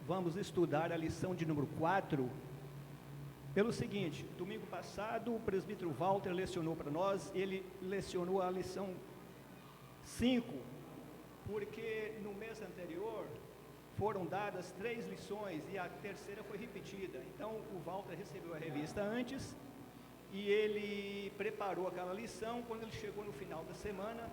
vamos estudar a lição de número 4, pelo seguinte: domingo passado o presbítero Walter lecionou para nós, ele lecionou a lição 5, porque no mês anterior foram dadas 3 lições e a terceira foi repetida. Então o Walter recebeu a revista antes e ele preparou aquela lição. Quando ele chegou no final da semana,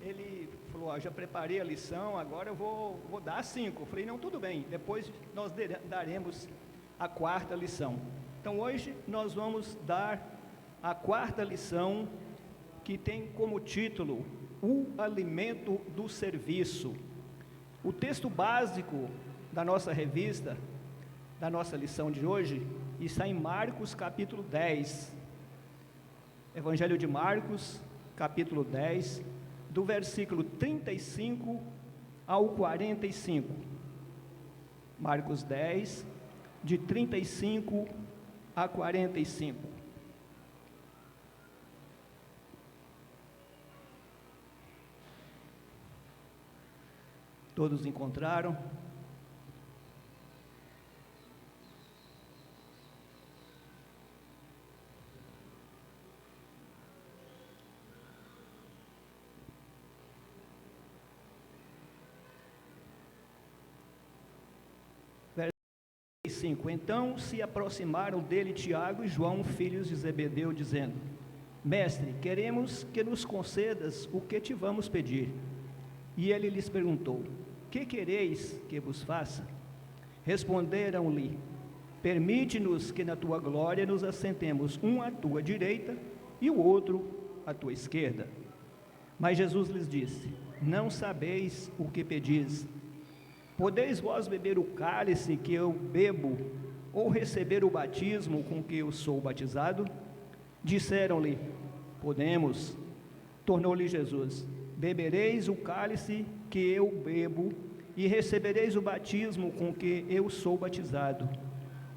ele falou: já preparei a lição, agora eu vou dar 5. Eu falei: não, tudo bem, depois nós daremos a 4ª lição. Então hoje nós vamos dar a 4ª lição, que tem como título o alimento do serviço. O texto básico da nossa revista, da nossa lição de hoje, está em Marcos capítulo 10, Evangelho de Marcos capítulo 10, do versículo 35 ao 45, Marcos 10, de 35 a 45. Todos encontraram? Versículo 5. Então se aproximaram dele Tiago e João, filhos de Zebedeu, dizendo: Mestre, queremos que nos concedas o que te vamos pedir. E ele lhes perguntou: que quereis que vos faça? Responderam-lhe: permite-nos que na tua glória nos assentemos, um à tua direita e o outro à tua esquerda. Mas Jesus lhes disse: não sabeis o que pedis. Podeis vós beber o cálice que eu bebo, ou receber o batismo com que eu sou batizado? Disseram-lhe: podemos. Tornou-lhe Jesus: bebereis o cálice que eu bebo e recebereis o batismo com que eu sou batizado.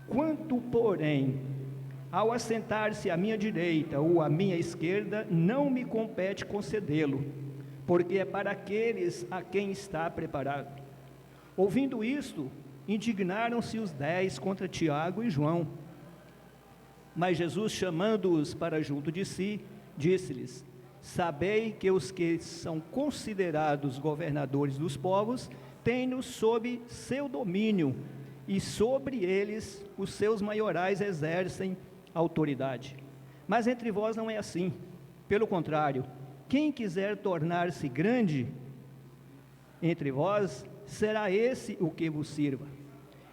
Quanto, porém, ao assentar-se à minha direita ou à minha esquerda, não me compete concedê-lo, porque é para aqueles a quem está preparado. Ouvindo isto, indignaram-se os 10 contra Tiago e João. Mas Jesus, chamando-os para junto de si, disse-lhes: sabei que os que são considerados governadores dos povos têm-nos sob seu domínio, e sobre eles os seus maiorais exercem autoridade. Mas entre vós não é assim. Pelo contrário, quem quiser tornar-se grande entre vós, será esse o que vos sirva.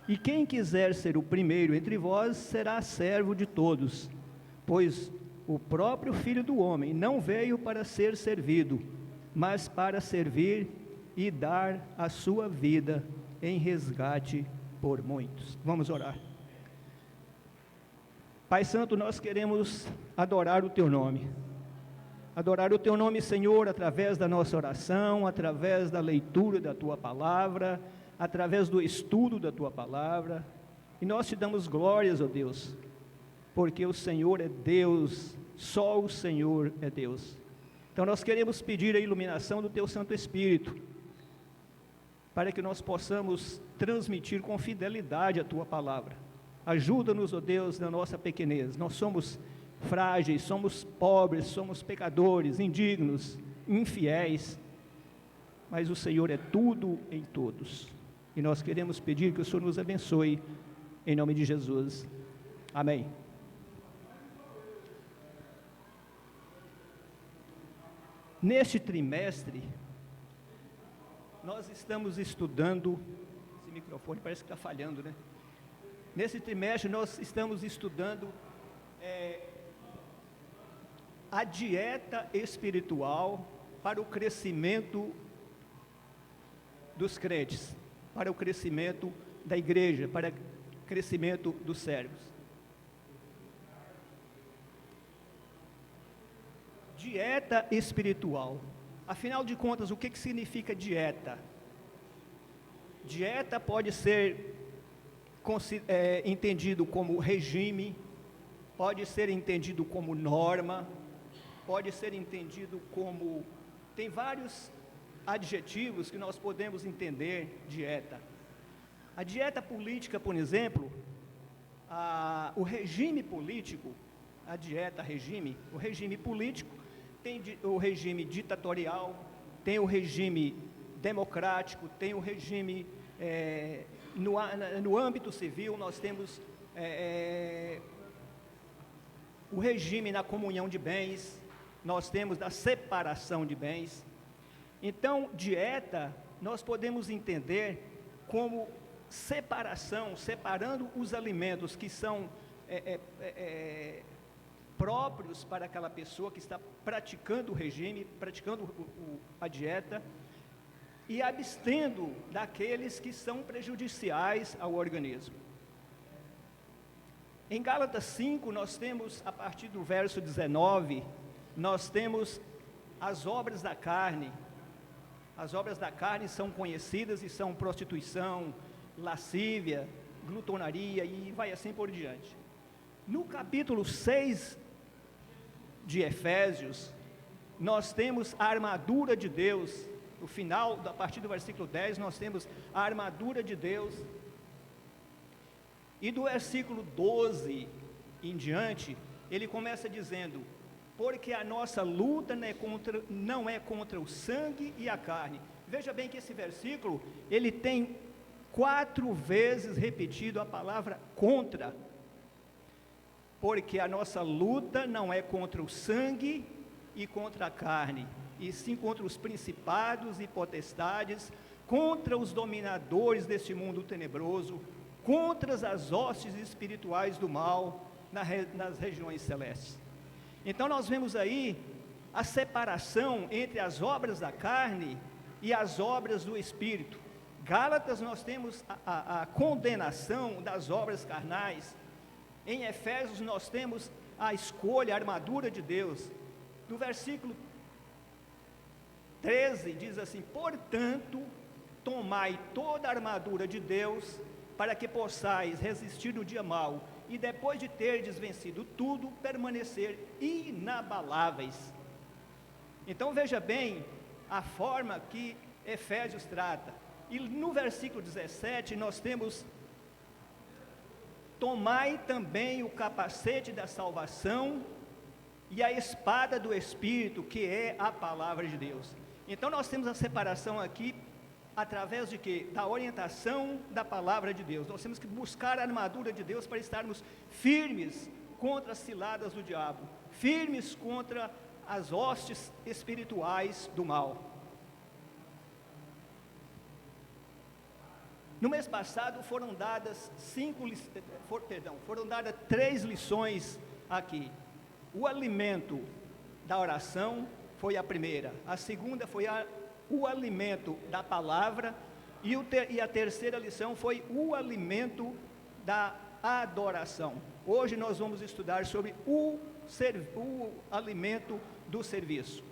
E quem quiser ser o primeiro entre vós, será servo de todos. Pois o próprio Filho do Homem não veio para ser servido, mas para servir e dar a sua vida em resgate por muitos. Vamos orar. Pai Santo, nós queremos adorar o Teu nome. Adorar o Teu nome, Senhor, através da nossa oração, através da leitura da Tua palavra, através do estudo da Tua palavra. E nós Te damos glórias, ó Deus, porque o Senhor é Deus, só o Senhor é Deus. Então nós queremos pedir a iluminação do Teu Santo Espírito, para que nós possamos transmitir com fidelidade a Tua palavra. Ajuda-nos, ó Deus, na nossa pequenez. Nós somos frágeis, somos pobres, somos pecadores, indignos, infiéis, mas o Senhor é tudo em todos. E nós queremos pedir que o Senhor nos abençoe, em nome de Jesus. Amém. Neste trimestre, nós estamos estudando, esse microfone parece que está falhando, né? Nesse trimestre nós estamos estudando a dieta espiritual para o crescimento dos crentes, para o crescimento da igreja, para o crescimento dos servos. Dieta espiritual. Afinal de contas, o que significa dieta? Dieta pode ser entendido como regime, pode ser entendido como norma, pode ser entendido como... Tem vários adjetivos que nós podemos entender dieta. A dieta política, por exemplo, o regime político, a dieta regime, o regime político tem o regime ditatorial, tem o regime democrático, tem o regime, no âmbito civil, nós temos o regime na comunhão de bens, nós temos da separação de bens. Então, dieta, nós podemos entender como separação, separando os alimentos que são próprios para aquela pessoa que está praticando o regime, praticando a dieta, e abstendo daqueles que são prejudiciais ao organismo. Em Gálatas 5, nós temos, a partir do verso 19, nós temos as obras da carne. As obras da carne são conhecidas e são prostituição, lascívia, glutonaria e vai assim por diante. No capítulo 6 de Efésios, nós temos a armadura de Deus. No final, a partir do versículo 10, nós temos a armadura de Deus. E do versículo 12 em diante, ele começa dizendo: porque a nossa luta não é contra o sangue e a carne. Veja bem que esse versículo, ele tem 4 vezes repetido a palavra contra. Porque a nossa luta não é contra o sangue e contra a carne, e sim contra os principados e potestades, contra os dominadores deste mundo tenebroso, contra as hostes espirituais do mal nas regiões celestes. Então nós vemos aí a separação entre as obras da carne e as obras do Espírito. Gálatas nós temos a condenação das obras carnais. Em Efésios nós temos a escolha, a armadura de Deus. No versículo 13 diz assim: portanto, tomai toda a armadura de Deus, para que possais resistir no dia mau, e depois de terdes vencido tudo, permanecer inabaláveis. Então veja bem a forma que Efésios trata. E no versículo 17 nós temos: tomai também o capacete da salvação e a espada do Espírito, que é a palavra de Deus. Então nós temos a separação aqui, através de quê? Da orientação da palavra de Deus. Nós temos que buscar a armadura de Deus para estarmos firmes contra as ciladas do diabo, firmes contra as hostes espirituais do mal. No mês passado foram dadas 3 lições aqui. O alimento da oração foi a primeira, a segunda foi o alimento da palavra, e a terceira lição foi o alimento da adoração. Hoje nós vamos estudar sobre o alimento do serviço.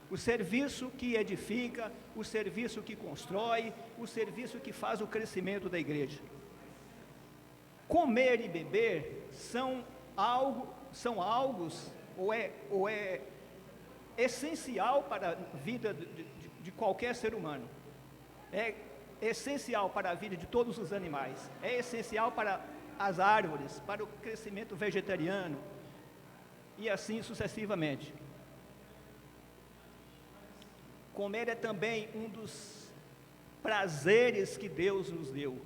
O serviço que edifica, o serviço que constrói, o serviço que faz o crescimento da igreja. Comer e beber são algo, ou é essencial para a vida de qualquer ser humano. É essencial para a vida de todos os animais. É essencial para as árvores, para o crescimento vegetariano, e assim sucessivamente. Comer é também um dos prazeres que Deus nos deu.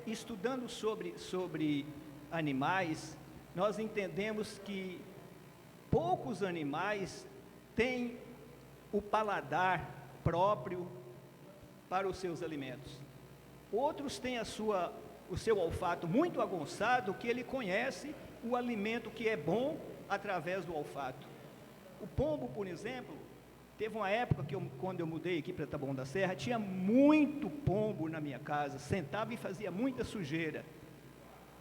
Estudando sobre animais, nós entendemos que poucos animais têm o paladar próprio para os seus alimentos. Outros têm o seu olfato muito aguçado, que ele conhece o alimento que é bom através do olfato. O pombo, por exemplo, teve uma época que quando eu mudei aqui para Taboão da Serra, tinha muito pombo na minha casa, sentava e fazia muita sujeira.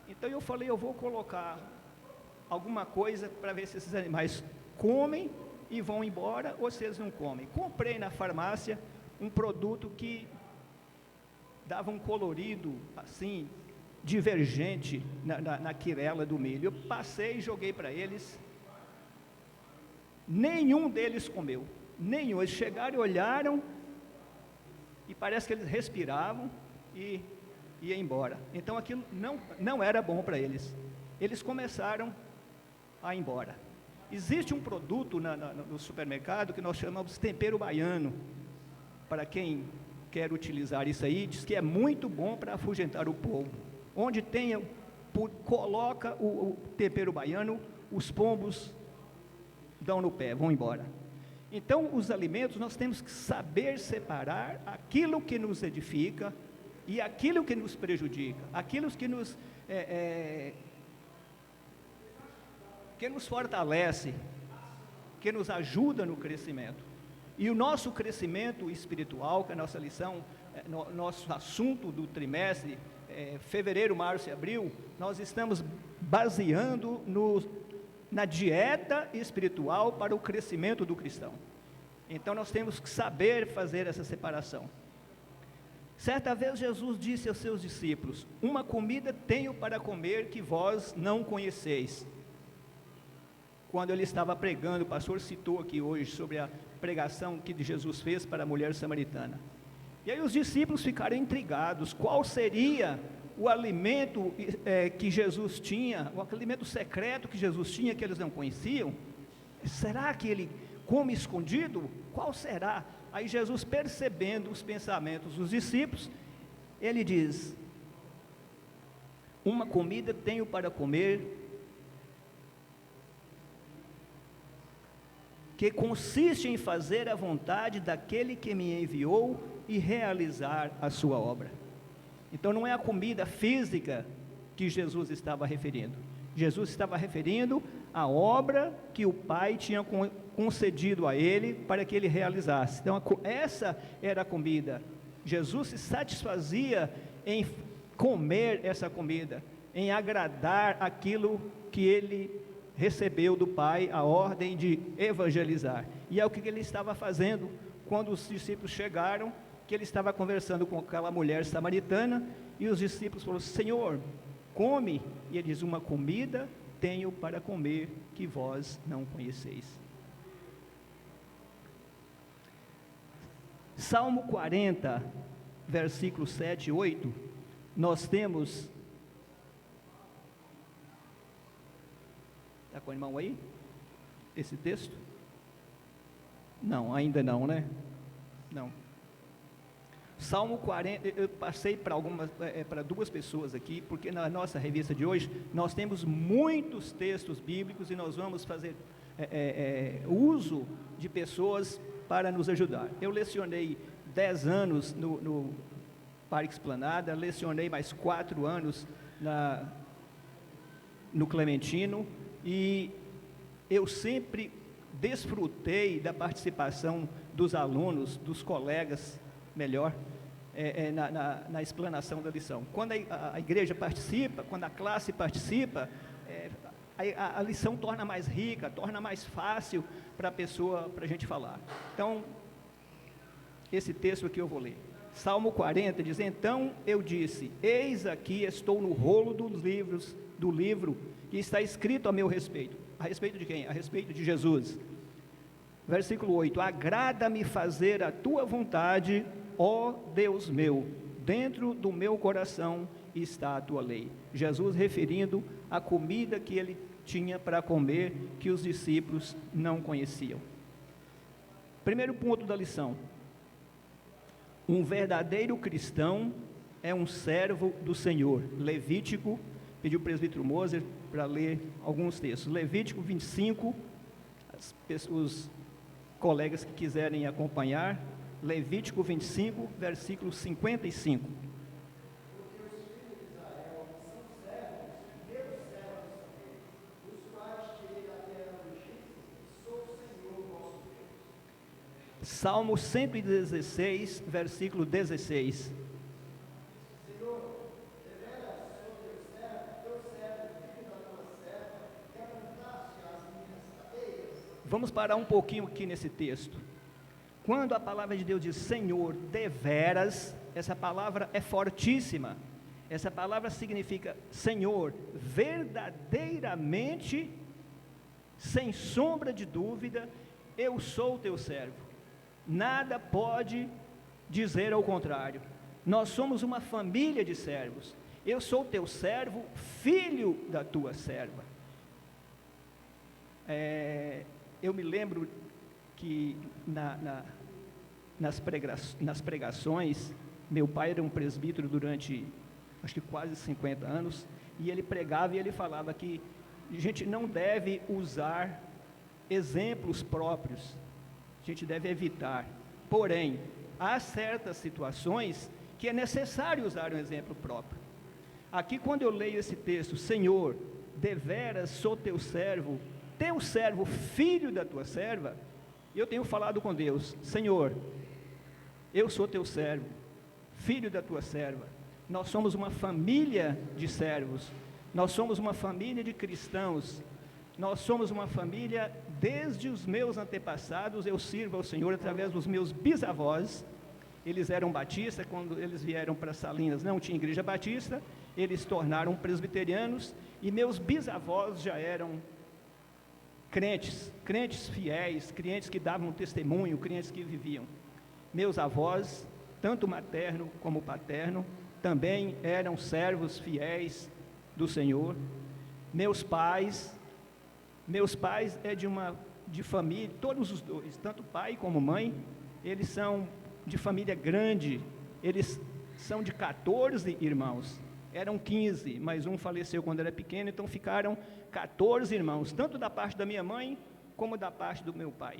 Então eu falei, eu vou colocar alguma coisa para ver se esses animais comem e vão embora, ou se eles não comem. Comprei na farmácia um produto que dava um colorido assim, divergente na quirela do milho. Eu passei e joguei para eles, nenhum deles comeu. Nenhum, eles chegaram e olharam, e parece que eles respiravam, e ia embora. Então aquilo não era bom para eles. Eles começaram a ir embora. Existe um produto no supermercado que nós chamamos de tempero baiano. Para quem quer utilizar isso aí, diz que é muito bom para afugentar o povo. Onde tenha, coloca o tempero baiano, os pombos dão no pé, vão embora. Então, os alimentos, nós temos que saber separar aquilo que nos edifica e aquilo que nos prejudica, aquilo que nos fortalece, que nos ajuda no crescimento. E o nosso crescimento espiritual, que é a nossa lição, nosso assunto do trimestre, fevereiro, março e abril, nós estamos baseando na dieta espiritual para o crescimento do cristão. Então nós temos que saber fazer essa separação. Certa vez Jesus disse aos seus discípulos: uma comida tenho para comer que vós não conheceis. Quando ele estava pregando, o pastor citou aqui hoje sobre a pregação que Jesus fez para a mulher samaritana. E aí os discípulos ficaram intrigados, qual seria o alimento que Jesus tinha, o alimento secreto que Jesus tinha, que eles não conheciam. Será que ele come escondido? Qual será? Aí Jesus, percebendo os pensamentos dos discípulos, ele diz: uma comida tenho para comer, que consiste em fazer a vontade daquele que me enviou e realizar a sua obra. Então não é a comida física que Jesus estava referindo. Jesus estava referindo à obra que o Pai tinha concedido a ele para que ele realizasse. Então essa era a comida. Jesus se satisfazia em comer essa comida, em agradar aquilo que ele recebeu do Pai, a ordem de evangelizar. E é o que ele estava fazendo quando os discípulos chegaram, que ele estava conversando com aquela mulher samaritana, e os discípulos falaram: Senhor, come. E ele diz: uma comida tenho para comer que vós não conheceis. Salmo 40, versículos 7 e 8, nós temos... Está com a irmão aí? Esse texto? Não, ainda não, né? Não. Salmo 40, eu passei para duas pessoas aqui, porque na nossa revista de hoje, nós temos muitos textos bíblicos e nós vamos fazer uso de pessoas para nos ajudar. Eu lecionei 10 anos no Parque Esplanada, lecionei mais 4 anos no Clementino, e eu sempre desfrutei da participação dos alunos, dos colegas, melhor, na explanação da lição. Quando a igreja participa, quando a classe participa, a lição torna mais rica, torna mais fácil para a gente falar. Então, esse texto aqui eu vou ler. Salmo 40 diz: então eu disse, eis aqui estou no rolo do livro que está escrito a meu respeito. A respeito de quem? A respeito de Jesus. Versículo 8: agrada-me fazer a tua vontade, ó Deus meu, dentro do meu coração está a tua lei. Jesus referindo a comida que ele tinha para comer, que os discípulos não conheciam. Primeiro ponto da lição: um verdadeiro cristão é um servo do Senhor. Levítico, pediu o presbítero Moser para ler alguns textos. Levítico 25, os colegas que quiserem acompanhar, Levítico 25, versículo 55. Salmo 116, versículo 16. Vamos parar um pouquinho aqui nesse texto. Quando a palavra de Deus diz Senhor, deveras, essa palavra é fortíssima. Essa palavra significa Senhor, verdadeiramente, sem sombra de dúvida, eu sou teu servo. Nada pode dizer ao contrário. Nós somos uma família de servos. Eu sou teu servo, filho da tua serva. Eu me lembro que nas pregações, meu pai era um presbítero durante, acho que quase 50 anos, e ele pregava e ele falava que a gente não deve usar exemplos próprios, a gente deve evitar. Porém, há certas situações que é necessário usar um exemplo próprio. Aqui, quando eu leio esse texto, Senhor, deveras sou teu servo, filho da tua serva, eu tenho falado com Deus, Senhor, eu sou teu servo, filho da tua serva. Nós somos uma família de servos, nós somos uma família de cristãos, nós somos uma família, desde os meus antepassados, eu sirvo ao Senhor através dos meus bisavós. Eles eram batistas, quando eles vieram para Salinas não tinha igreja batista, eles se tornaram presbiterianos, e meus bisavós já eram crentes fiéis, crentes que davam testemunho, crentes que viviam. Meus avós, tanto materno como paterno, também eram servos fiéis do Senhor. Meus pais de família, todos os dois, tanto pai como mãe, eles são de família grande, eles são de 14 irmãos, eram 15, mas um faleceu quando era pequeno, então ficaram 14 irmãos, tanto da parte da minha mãe, como da parte do meu pai.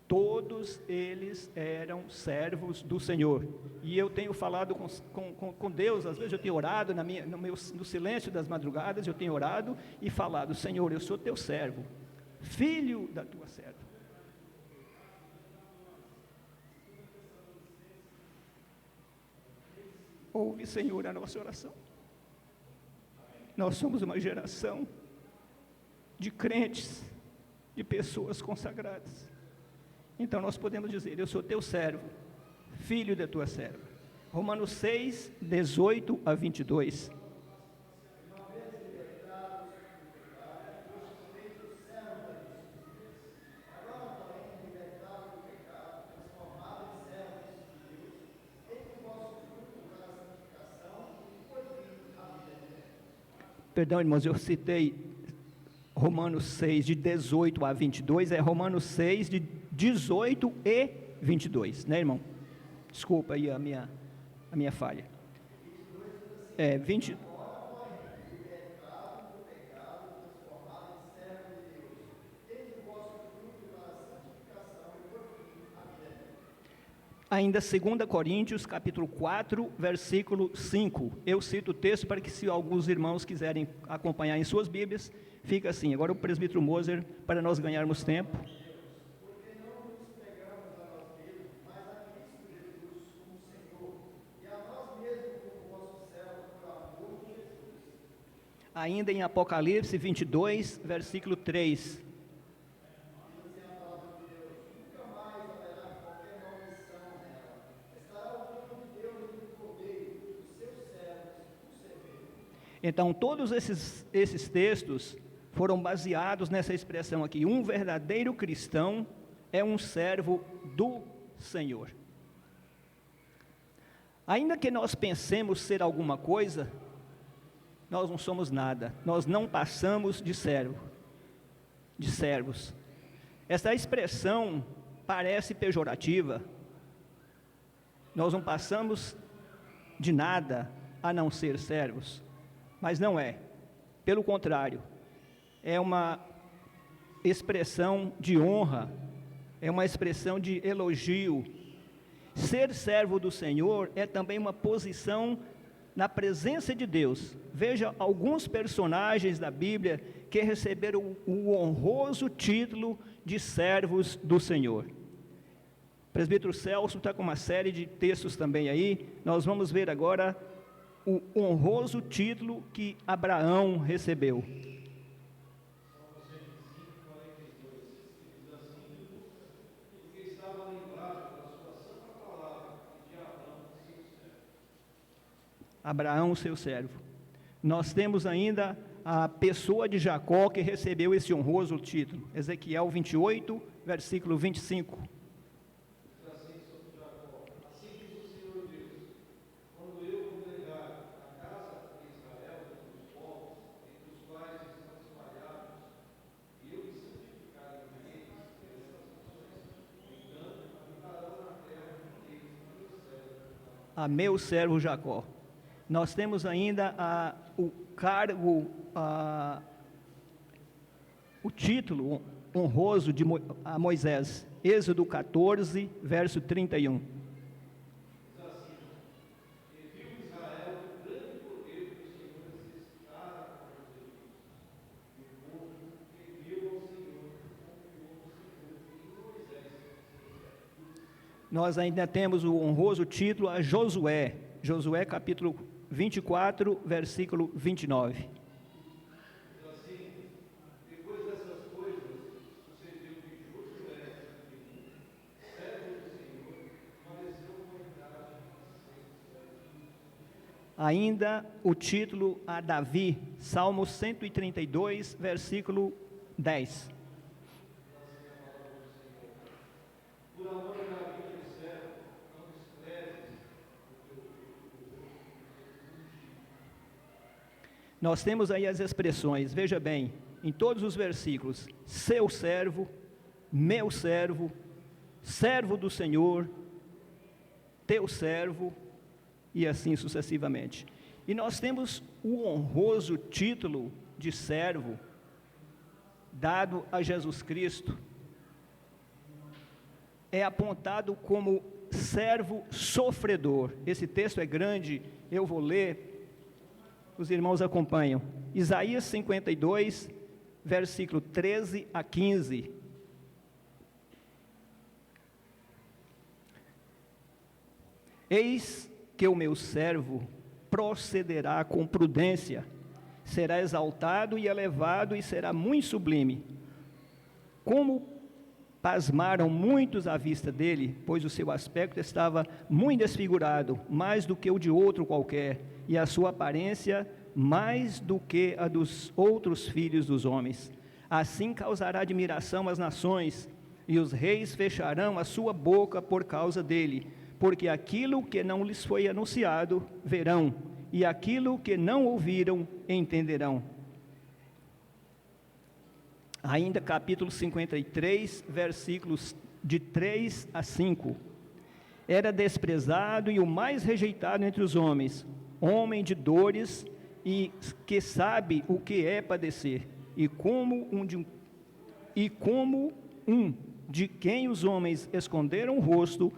Todos eles eram servos do Senhor, e eu tenho falado com Deus, às vezes eu tenho orado, no silêncio das madrugadas, eu tenho orado e falado, Senhor, eu sou teu servo, filho da tua serva. Ouve, Senhor, a nossa oração. Nós somos uma geração de crentes, de pessoas consagradas. Então nós podemos dizer, eu sou teu servo, filho da tua serva. Romanos 6, 18 a 22. Perdão, irmãos, eu citei Romanos 6, de 18 a 22, é Romanos 6, de 18 e 22, né, irmão? Desculpa aí a minha falha. 20... Ainda 2 Coríntios, capítulo 4, versículo 5. Eu cito o texto para que, se alguns irmãos quiserem acompanhar em suas Bíblias, fica assim. Agora o presbítero Moser, para nós ganharmos tempo. Porque não nos pregamos a nós mesmos, mas a Cristo Jesus como Senhor, e a nós mesmos como vosso servo por amor de Jesus. Ainda em Apocalipse 22, versículo 3. Então, todos esses textos foram baseados nessa expressão aqui. Um verdadeiro cristão é um servo do Senhor. Ainda que nós pensemos ser alguma coisa, nós não somos nada. Nós não passamos de servos. Essa expressão parece pejorativa. Nós não passamos de nada a não ser servos. Mas não é, pelo contrário, é uma expressão de honra, é uma expressão de elogio. Ser servo do Senhor é também uma posição na presença de Deus. Veja alguns personagens da Bíblia que receberam o honroso título de servos do Senhor. O presbítero Celso está com uma série de textos também aí, nós vamos ver agora o honroso título que Abraão recebeu. Abraão, seu servo. Nós temos ainda a pessoa de Jacó que recebeu esse honroso título. Ezequiel 28, versículo 25. a meu servo Jacó. Nós temos ainda o cargo, o título honroso a Moisés, Êxodo 14, verso 31. Nós ainda temos o honroso título a Josué, Josué capítulo 24, versículo 29. Depois dessas coisas, sucedeu que Josué, servo do Senhor, faleceu com idade de 100 anos. Ainda o título a Davi, Salmo 132, versículo 10. Por amor da vida do servo, não desprezes o teu Nós temos aí as expressões, veja bem, em todos os versículos: seu servo, meu servo, servo do Senhor, teu servo, e assim sucessivamente. E nós temos o honroso título de servo, dado a Jesus Cristo, é apontado como servo sofredor. Esse texto é grande, eu vou ler, os irmãos acompanham. Isaías 52, versículo 13 a 15. Eis que o meu servo procederá com prudência, será exaltado e elevado e será muito sublime. Como pasmaram muitos à vista dele, pois o seu aspecto estava muito desfigurado, mais do que o de outro qualquer, e a sua aparência mais do que a dos outros filhos dos homens. Assim causará admiração às nações, e os reis fecharão a sua boca por causa dele, porque aquilo que não lhes foi anunciado, verão, e aquilo que não ouviram, entenderão. Ainda capítulo 53, versículos de 3 a 5. Era desprezado e o mais rejeitado entre os homens, homem de dores e que sabe o que é padecer, e como um de quem os homens esconderam o rosto,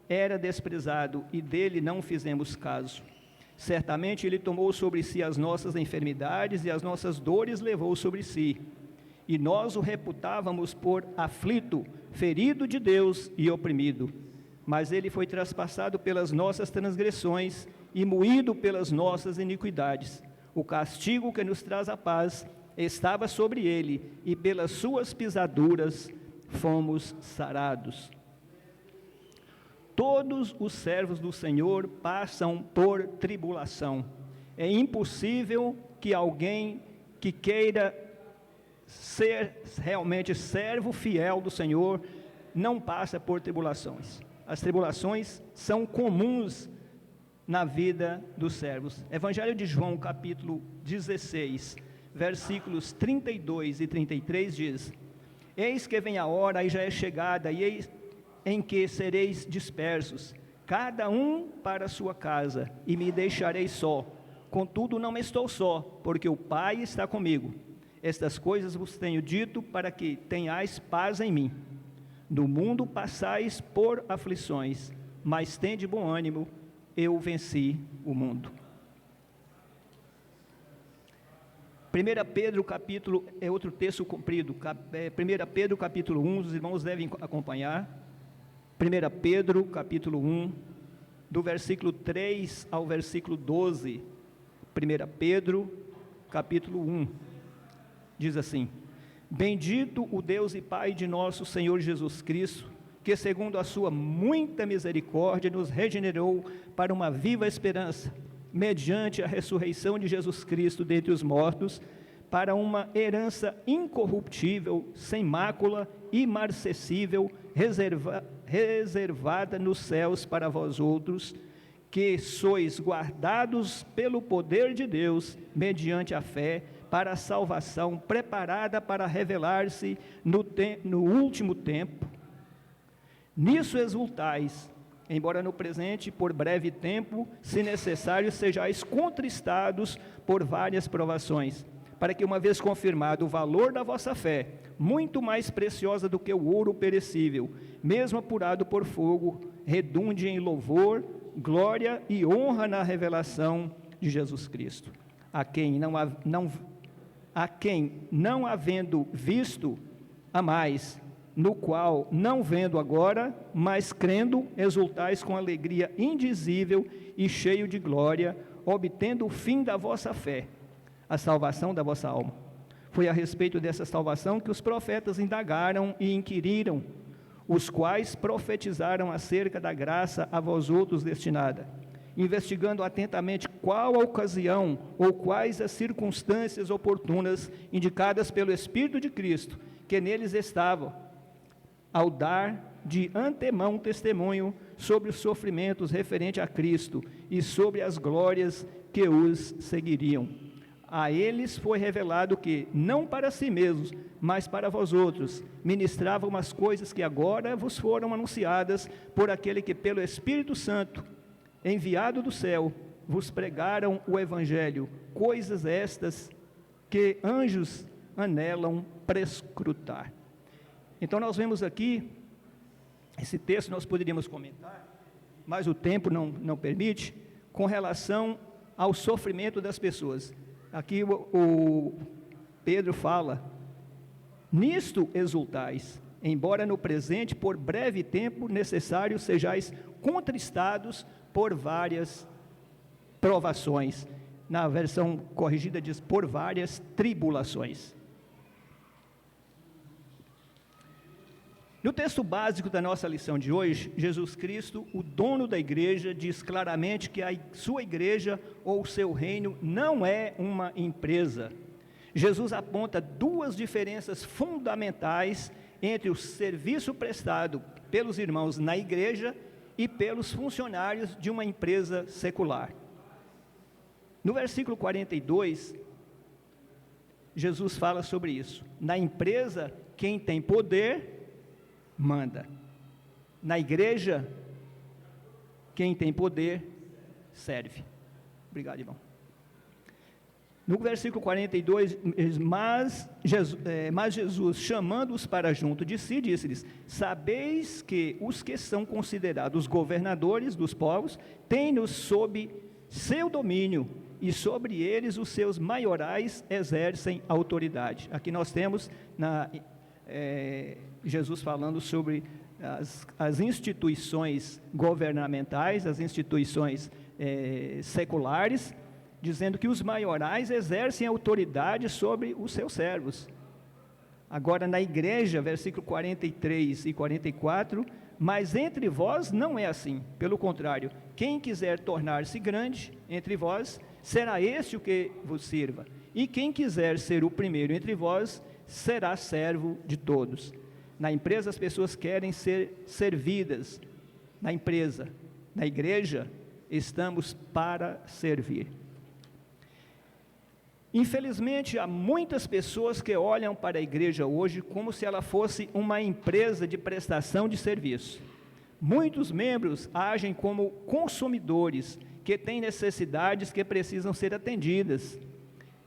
era desprezado, e dele não fizemos caso. Certamente ele tomou sobre si as nossas enfermidades e as nossas dores levou sobre si. E nós o reputávamos por aflito, ferido de Deus e oprimido. Mas ele foi traspassado pelas nossas transgressões e moído pelas nossas iniquidades. O castigo que nos traz a paz estava sobre ele, e pelas suas pisaduras fomos sarados. Todos os servos do Senhor passam por tribulação. É impossível que alguém que queira ser realmente servo fiel do Senhor não passe por tribulações. As tribulações são comuns na vida dos servos. Evangelho de João, capítulo 16, versículos 32 e 33 diz: Eis que vem a hora, e já é chegada, e eis em que sereis dispersos, cada um para a sua casa, e me deixarei só. Contudo, não estou só, porque o Pai está comigo. Estas coisas vos tenho dito para que tenhais paz em mim. No mundo passais por aflições, mas tende bom ânimo, eu venci o mundo. 1 Pedro capítulo, é outro texto comprido, 1 Pedro capítulo 1, os irmãos devem acompanhar. 1 Pedro capítulo 1, do versículo 3 ao versículo 12. 1 Pedro capítulo 1, diz assim: Bendito o Deus e Pai de nosso Senhor Jesus Cristo, que segundo a sua muita misericórdia nos regenerou para uma viva esperança, mediante a ressurreição de Jesus Cristo dentre os mortos, para uma herança incorruptível, sem mácula, imarcessível, reservada nos céus para vós outros, que sois guardados pelo poder de Deus, mediante a fé, para a salvação preparada para revelar-se no último tempo. Nisso exultais, embora no presente, por breve tempo, se necessário, sejais contristados por várias provações, para que, uma vez confirmado o valor da vossa fé, muito mais preciosa do que o ouro perecível, mesmo apurado por fogo, redunde em louvor, glória e honra na revelação de Jesus Cristo, a quem não havendo visto, a mais, no qual, não vendo agora, mas crendo, exultais com alegria indizível e cheio de glória, obtendo o fim da vossa fé, a salvação da vossa alma. Foi a respeito dessa salvação que os profetas indagaram e inquiriram, os quais profetizaram acerca da graça a vós outros destinada, investigando atentamente qual a ocasião ou quais as circunstâncias oportunas indicadas pelo Espírito de Cristo, que neles estavam, ao dar de antemão testemunho sobre os sofrimentos referente a Cristo e sobre as glórias que os seguiriam. A eles foi revelado que, não para si mesmos, mas para vós outros, ministravam as coisas que agora vos foram anunciadas por aquele que, pelo Espírito Santo, enviado do céu, vos pregaram o Evangelho, coisas estas que anjos anelam prescrutar. Então nós vemos aqui, esse texto nós poderíamos comentar, mas o tempo não permite, com relação ao sofrimento das pessoas. Aqui o Pedro fala, nisto exultais, embora no presente, por breve tempo necessário, sejais contristados por várias provações. Na versão corrigida diz, por várias tribulações. No texto básico da nossa lição de hoje, Jesus Cristo, o dono da igreja, diz claramente que a sua igreja ou o seu reino não é uma empresa. Jesus aponta duas diferenças fundamentais entre o serviço prestado pelos irmãos na igreja e pelos funcionários de uma empresa secular. No versículo 42, Jesus fala sobre isso. Na empresa, quem tem poder manda. Na igreja, quem tem poder serve. Obrigado, irmão. No versículo 42, mas Jesus, chamando-os para junto de si, disse-lhes, sabeis que os que são considerados governadores dos povos, têm-nos sob seu domínio, e sobre eles os seus maiorais exercem autoridade. Aqui nós temos Jesus falando sobre as instituições governamentais, as instituições seculares, dizendo que os maiorais exercem autoridade sobre os seus servos. Agora, na igreja, versículo 43 e 44, mas entre vós não é assim, pelo contrário, quem quiser tornar-se grande entre vós, será este o que vos sirva, e quem quiser ser o primeiro entre vós, será servo de todos. Na empresa as pessoas querem ser servidas, na empresa, na igreja, estamos para servir. Infelizmente, há muitas pessoas que olham para a igreja hoje como se ela fosse uma empresa de prestação de serviço. Muitos membros agem como consumidores que têm necessidades que precisam ser atendidas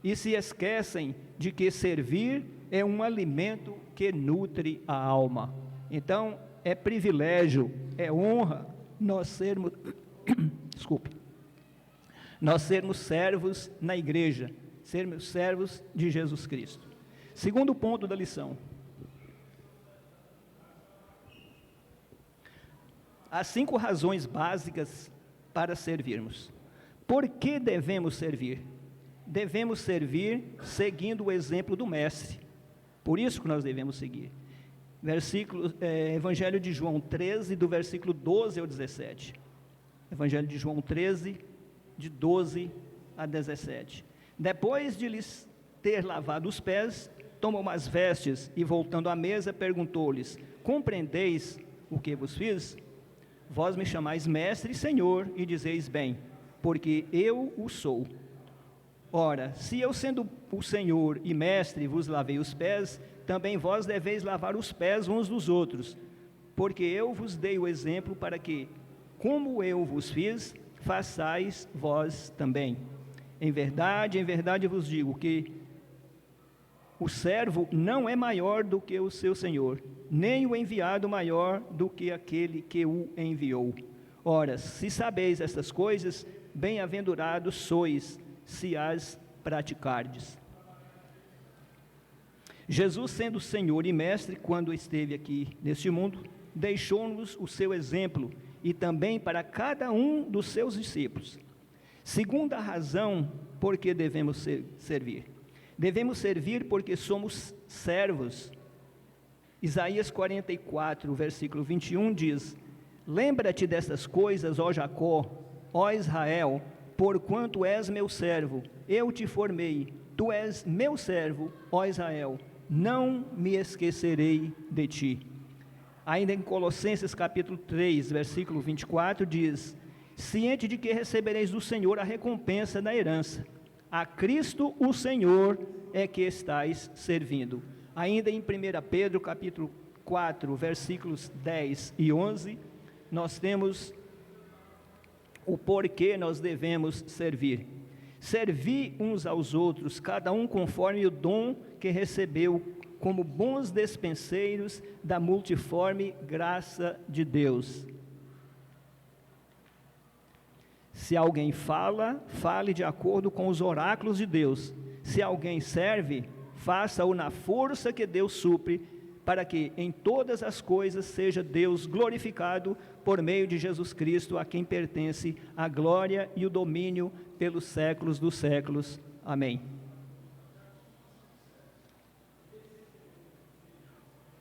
e se esquecem de que servir é um alimento que nutre a alma. Então, é privilégio, é honra nós sermos, nós sermos servos na igreja, sermos servos de Jesus Cristo. Segundo ponto da lição. Há 5 razões básicas para servirmos. Por que devemos servir? Devemos servir seguindo o exemplo do Mestre. Por isso que nós devemos seguir. Evangelho de João 13, do versículo 12 ao 17. Evangelho de João 13, de 12 a 17. Depois de lhes ter lavado os pés, tomou as vestes e, voltando à mesa, perguntou-lhes, compreendeis o que vos fiz? Vós me chamais mestre e senhor, e dizeis bem, porque eu o sou. Ora, se eu, sendo o senhor e mestre, vos lavei os pés, também vós deveis lavar os pés uns dos outros, porque eu vos dei o exemplo para que, como eu vos fiz, façais vós também. Em verdade vos digo que o servo não é maior do que o seu senhor, nem o enviado maior do que aquele que o enviou. Ora, se sabeis estas coisas, bem-aventurados sois, se as praticardes. Jesus, sendo Senhor e Mestre, quando esteve aqui neste mundo, deixou-nos o seu exemplo, e também para cada um dos seus discípulos. Segunda razão por que devemos servir. Devemos servir porque somos servos. Isaías 44, versículo 21 diz: lembra-te destas coisas, ó Jacó, ó Israel, porquanto és meu servo, eu te formei, tu és meu servo, ó Israel, não me esquecerei de ti. Ainda em Colossenses capítulo 3, versículo 24 diz: ciente de que recebereis do Senhor a recompensa da herança, a Cristo o Senhor é que estais servindo. Ainda em 1 Pedro capítulo 4, versículos 10 e 11, nós temos o porquê nós devemos servir. Servir uns aos outros, cada um conforme o dom que recebeu, como bons despenseiros da multiforme graça de Deus. Se alguém fala, fale de acordo com os oráculos de Deus. Se alguém serve, faça-o na força que Deus supre, para que em todas as coisas seja Deus glorificado por meio de Jesus Cristo, a quem pertence a glória e o domínio pelos séculos dos séculos. Amém.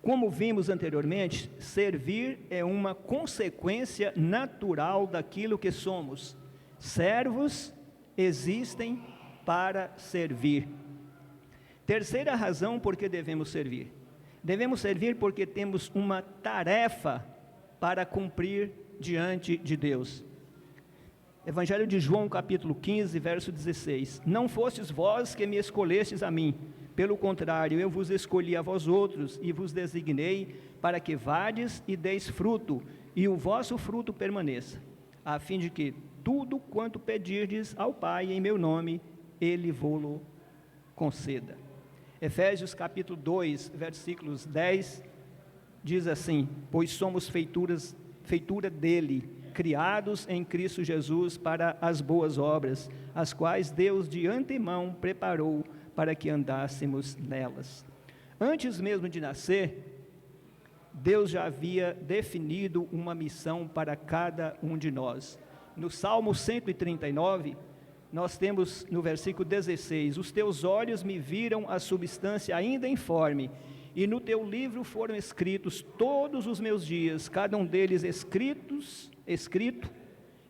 Como vimos anteriormente, servir é uma consequência natural daquilo que somos. Servos existem para servir. Terceira razão por que devemos servir. Devemos servir porque temos uma tarefa para cumprir diante de Deus. Evangelho de João, capítulo 15, verso 16. Não fostes vós que me escolhestes a mim, pelo contrário, eu vos escolhi a vós outros e vos designei para que vades e deis fruto, e o vosso fruto permaneça, a fim de que tudo quanto pedirdes ao Pai em meu nome, Ele vô-lo conceda. Efésios capítulo 2, versículos 10, diz assim: pois somos feitura dele, criados em Cristo Jesus para as boas obras, as quais Deus de antemão preparou para que andássemos nelas. Antes mesmo de nascer, Deus já havia definido uma missão para cada um de nós. No Salmo 139, nós temos no versículo 16: os teus olhos me viram a substância ainda informe, e no teu livro foram escritos todos os meus dias, cada um deles escrito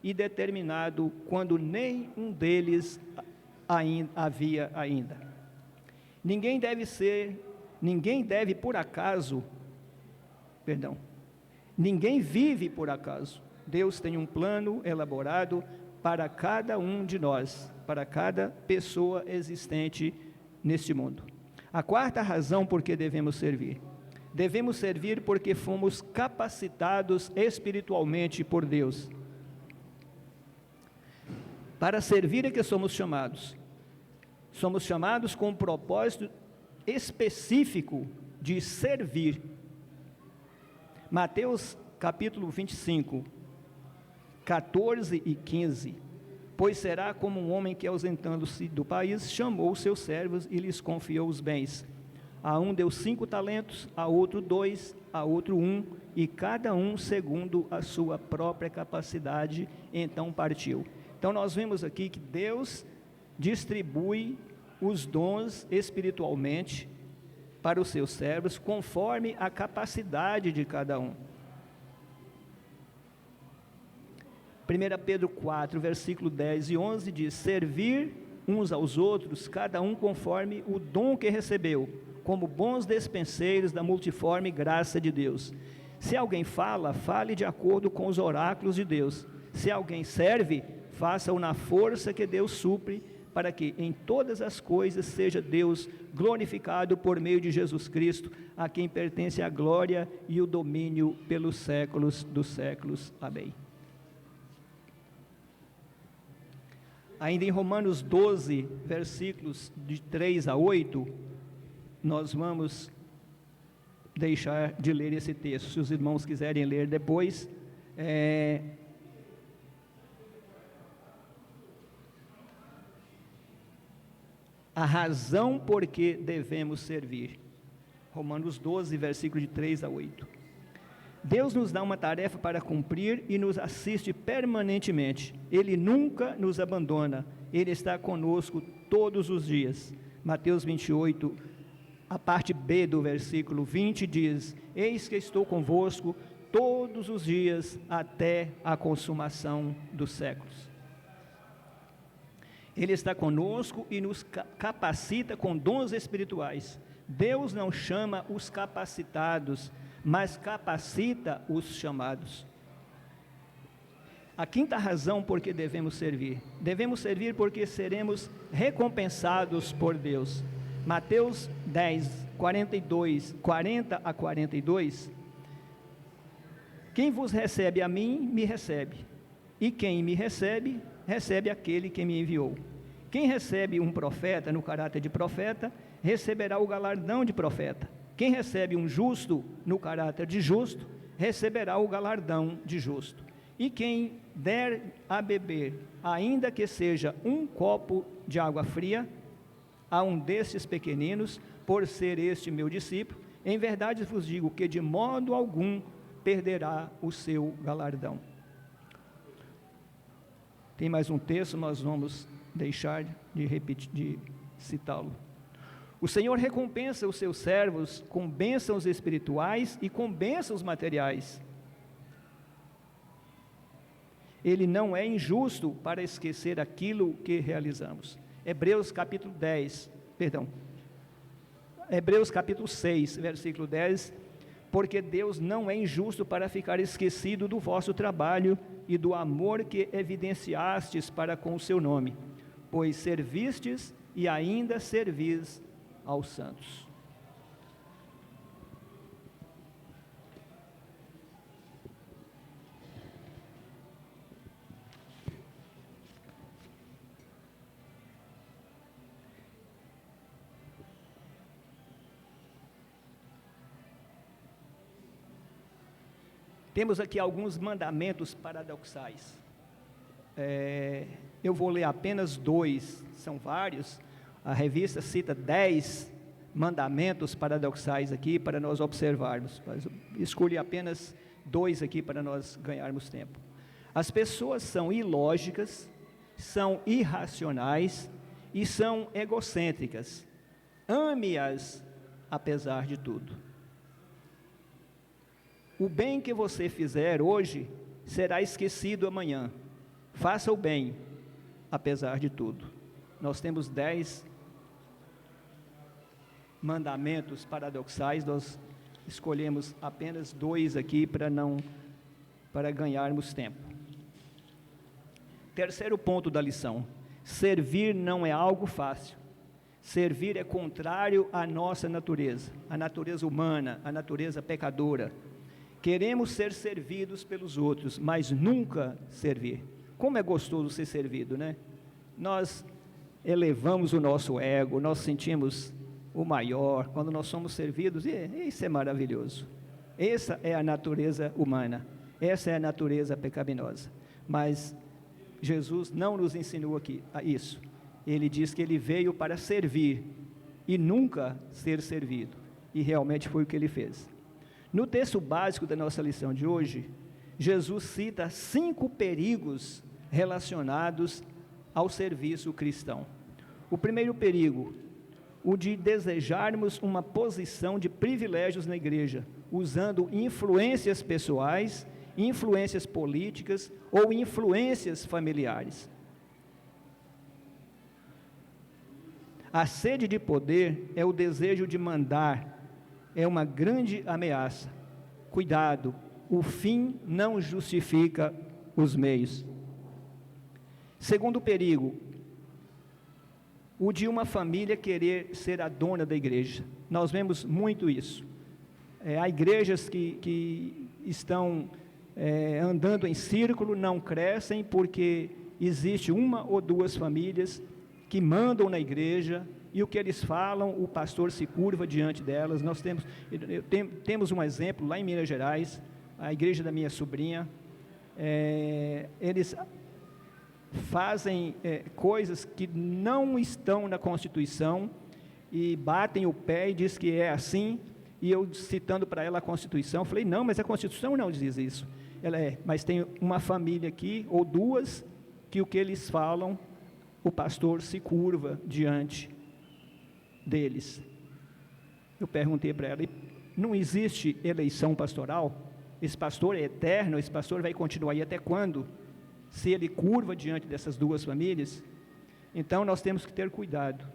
e determinado, quando nem um deles havia ainda. Ninguém vive por acaso. Deus tem um plano elaborado para cada um de nós, para cada pessoa existente neste mundo. A quarta razão por que devemos servir. Devemos servir porque fomos capacitados espiritualmente por Deus. Para servir é que somos chamados. Somos chamados com um propósito específico de servir. Mateus capítulo 25, 14 e 15. Pois será como um homem que, ausentando-se do país, chamou os seus servos e lhes confiou os bens. A um deu 5 talentos, a outro 2, a outro 1, e cada um segundo a sua própria capacidade, então partiu. Então nós vemos aqui que Deus distribui os dons espiritualmente para os seus servos, conforme a capacidade de cada um. 1 Pedro 4, versículo 10 e 11 diz: servir uns aos outros, cada um conforme o dom que recebeu, como bons despenseiros da multiforme graça de Deus. Se alguém fala, fale de acordo com os oráculos de Deus. Se alguém serve, faça-o na força que Deus supre, para que em todas as coisas seja Deus glorificado por meio de Jesus Cristo, a quem pertence a glória e o domínio pelos séculos dos séculos. Amém. Ainda em Romanos 12, versículos de 3 a 8, nós vamos deixar de ler esse texto. Se os irmãos quiserem ler depois, a razão por que devemos servir. Romanos 12, versículo de 3 a 8. Deus nos dá uma tarefa para cumprir e nos assiste permanentemente. Ele nunca nos abandona. Ele está conosco todos os dias. Mateus 28, a parte B do versículo 20 diz: eis que estou convosco todos os dias até a consumação dos séculos. Ele está conosco e nos capacita com dons espirituais. Deus não chama os capacitados, mas capacita os chamados. A quinta razão por que devemos servir. Devemos servir porque seremos recompensados por Deus. Mateus 10, 40 a 42. Quem vos recebe a mim, me recebe. E quem me recebe, recebe aquele que me enviou. Quem recebe um profeta no caráter de profeta, receberá o galardão de profeta. Quem recebe um justo no caráter de justo, receberá o galardão de justo. E quem der a beber, ainda que seja um copo de água fria, a um desses pequeninos, por ser este meu discípulo, em verdade vos digo que de modo algum perderá o seu galardão. Tem mais um texto, nós vamos deixar de repetir, de citá-lo. O Senhor recompensa os seus servos com bênçãos espirituais e com bênçãos materiais. Ele não é injusto para esquecer aquilo que realizamos. Hebreus capítulo 6, versículo 10, porque Deus não é injusto para ficar esquecido do vosso trabalho e do amor que evidenciastes para com o seu nome, pois servistes e ainda servis aos santos. Temos aqui alguns mandamentos paradoxais. Eu vou ler apenas 2, são vários. A revista cita 10 mandamentos paradoxais aqui para nós observarmos, mas eu escolhi apenas 2 aqui para nós ganharmos tempo. As pessoas são ilógicas, são irracionais e são egocêntricas. Ame-as apesar de tudo. O bem que você fizer hoje será esquecido amanhã. Faça o bem apesar de tudo. Nós temos 10 mandamentos paradoxais, nós escolhemos apenas 2 aqui para ganharmos tempo. Terceiro ponto da lição: servir não é algo fácil. Servir é contrário à nossa natureza, a natureza humana, a natureza pecadora. Queremos ser servidos pelos outros, mas nunca servir. Como é gostoso ser servido, né? Nós elevamos o nosso ego, nós sentimos o maior, quando nós somos servidos, e isso é maravilhoso. Essa é a natureza humana, essa é a natureza pecaminosa. Mas Jesus não nos ensinou aqui a isso. Ele diz que ele veio para servir e nunca ser servido. E realmente foi o que ele fez. No texto básico da nossa lição de hoje, Jesus cita 5 perigos relacionados ao serviço cristão. O primeiro perigo, o de desejarmos uma posição de privilégios na igreja, usando influências pessoais, influências políticas ou influências familiares. A sede de poder é o desejo de mandar, é uma grande ameaça. Cuidado, o fim não justifica os meios. Segundo perigo, o de uma família querer ser a dona da igreja. Nós vemos muito isso. Há igrejas que estão andando em círculo, não crescem porque existe uma ou duas famílias que mandam na igreja, e o que eles falam, o pastor se curva diante delas. Nós temos um exemplo lá em Minas Gerais, a igreja da minha sobrinha, eles fazem coisas que não estão na Constituição, e batem o pé e diz que é assim, e eu citando para ela a Constituição, falei, não, mas a Constituição não diz isso. Ela mas tem uma família aqui, ou duas, que o que eles falam, o pastor se curva diante deles. Eu perguntei para ela, não existe eleição pastoral? Esse pastor é eterno, esse pastor vai continuar aí até quando? Se ele curva diante dessas duas famílias? Então nós temos que ter cuidado.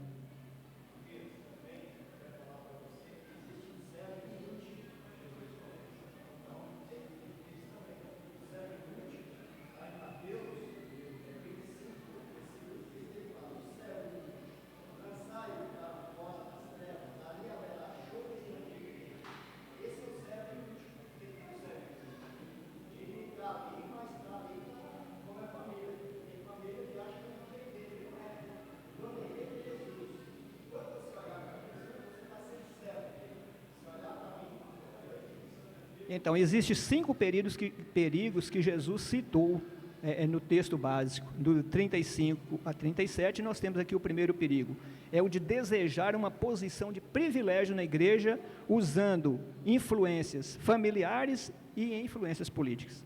Então, existem 5 perigos que Jesus citou no texto básico, do 35 a 37, nós temos aqui o primeiro perigo, é o de desejar uma posição de privilégio na igreja, usando influências familiares e influências políticas.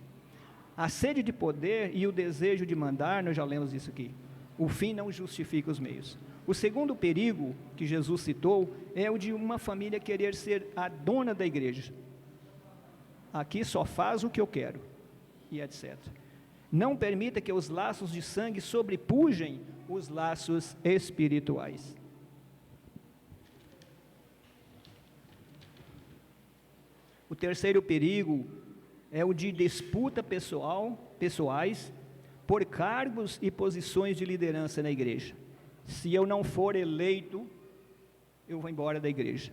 A sede de poder e o desejo de mandar, nós já lemos isso aqui, o fim não justifica os meios. O segundo perigo que Jesus citou é o de uma família querer ser a dona da igreja. Aqui só faz o que eu quero, e etc. Não permita que os laços de sangue sobrepujem os laços espirituais. O terceiro perigo é o de disputa pessoais por cargos e posições de liderança na igreja. Se eu não for eleito, eu vou embora da igreja.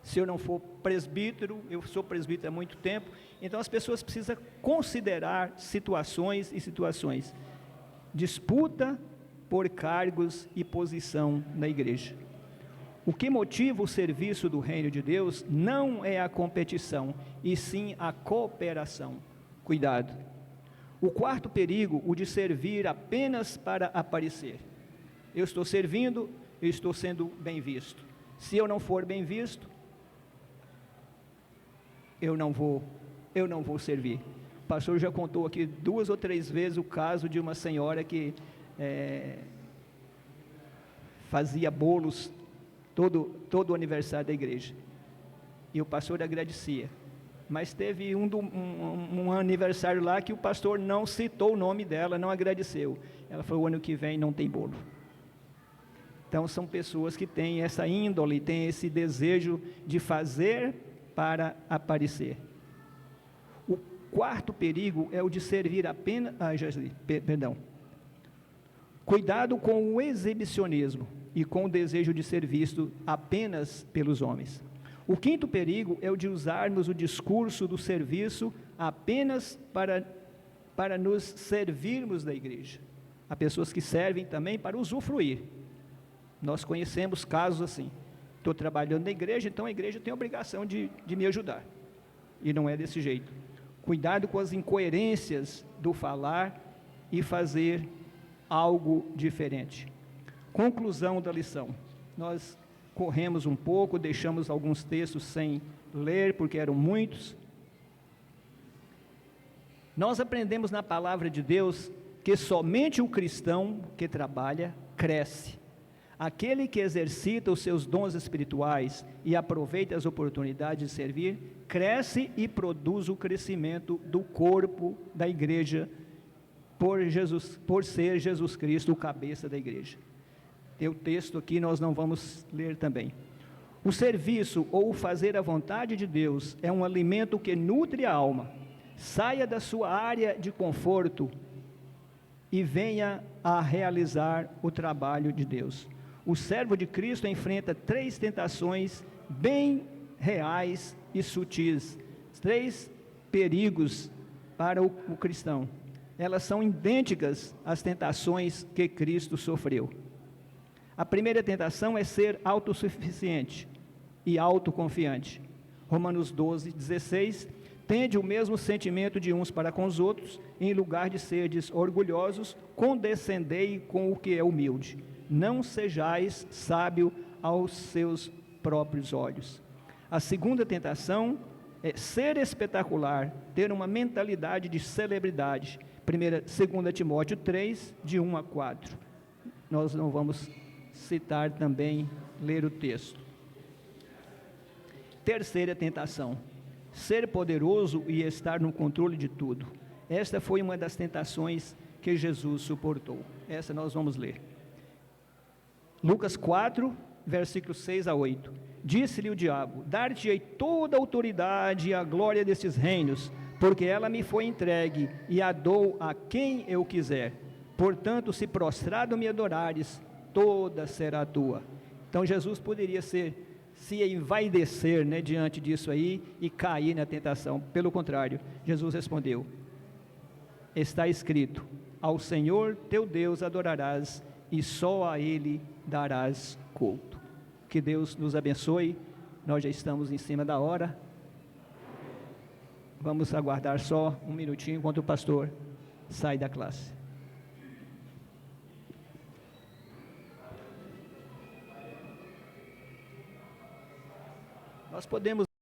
Se eu não for presbítero, eu sou presbítero há muito tempo, então as pessoas precisam considerar situações e situações. Disputa por cargos e posição na igreja. O que motiva o serviço do reino de Deus não é a competição, e sim a cooperação. Cuidado. O quarto perigo, o de servir apenas para aparecer. Eu estou servindo, eu estou sendo bem visto. Se eu não for bem visto, eu não vou servir. O pastor já contou aqui 2 ou 3 vezes o caso de uma senhora que fazia bolos todo o aniversário da igreja, e o pastor agradecia, mas teve um aniversário lá que o pastor não citou o nome dela, não agradeceu. Ela falou, o ano que vem não tem bolo. Então são pessoas que têm essa índole, têm esse desejo de fazer para aparecer. O quarto perigo é o de servir apenas... Cuidado com o exibicionismo e com o desejo de ser visto apenas pelos homens. O quinto perigo é o de usarmos o discurso do serviço apenas para nos servirmos da igreja. Há pessoas que servem também para usufruir. Nós conhecemos casos assim. Estou trabalhando na igreja, então a igreja tem a obrigação de me ajudar. E não é desse jeito. Cuidado com as incoerências do falar e fazer algo diferente. Conclusão da lição. Nós corremos um pouco, deixamos alguns textos sem ler, porque eram muitos. Nós aprendemos na palavra de Deus que somente o cristão que trabalha cresce. Aquele que exercita os seus dons espirituais e aproveita as oportunidades de servir, cresce e produz o crescimento do corpo da igreja, por ser Jesus Cristo o cabeça da igreja. Tem o texto aqui, nós não vamos ler também. O serviço ou o fazer a vontade de Deus é um alimento que nutre a alma. Saia da sua área de conforto e venha a realizar o trabalho de Deus. O servo de Cristo enfrenta 3 tentações bem reais e sutis, 3 perigos para o cristão. elas são idênticas às tentações que Cristo sofreu. A primeira tentação é ser autossuficiente e autoconfiante. Romanos 12:16, tende o mesmo sentimento de uns para com os outros, em lugar de serdes orgulhosos, condescendei com o que é humilde. Não sejais sábio aos seus próprios olhos. A segunda tentação é ser espetacular, ter uma mentalidade de celebridade. 2 Timóteo 3, de 1 a 4. Nós não vamos citar também, ler o texto. Terceira tentação, ser poderoso e estar no controle de tudo. Esta foi uma das tentações que Jesus suportou. Essa nós vamos ler. Lucas 4, versículos 6 a 8. Disse-lhe o diabo: dar-te-ei toda a autoridade e a glória destes reinos, porque ela me foi entregue e a dou a quem eu quiser. Portanto, se prostrado me adorares, toda será tua. Então Jesus poderia se envaidecer, diante disso aí e cair na tentação. Pelo contrário, Jesus respondeu: está escrito, ao Senhor teu Deus adorarás e só a Ele darás culto. Que Deus nos abençoe. Nós já estamos em cima da hora. Vamos aguardar só um minutinho enquanto o pastor sai da classe. Nós podemos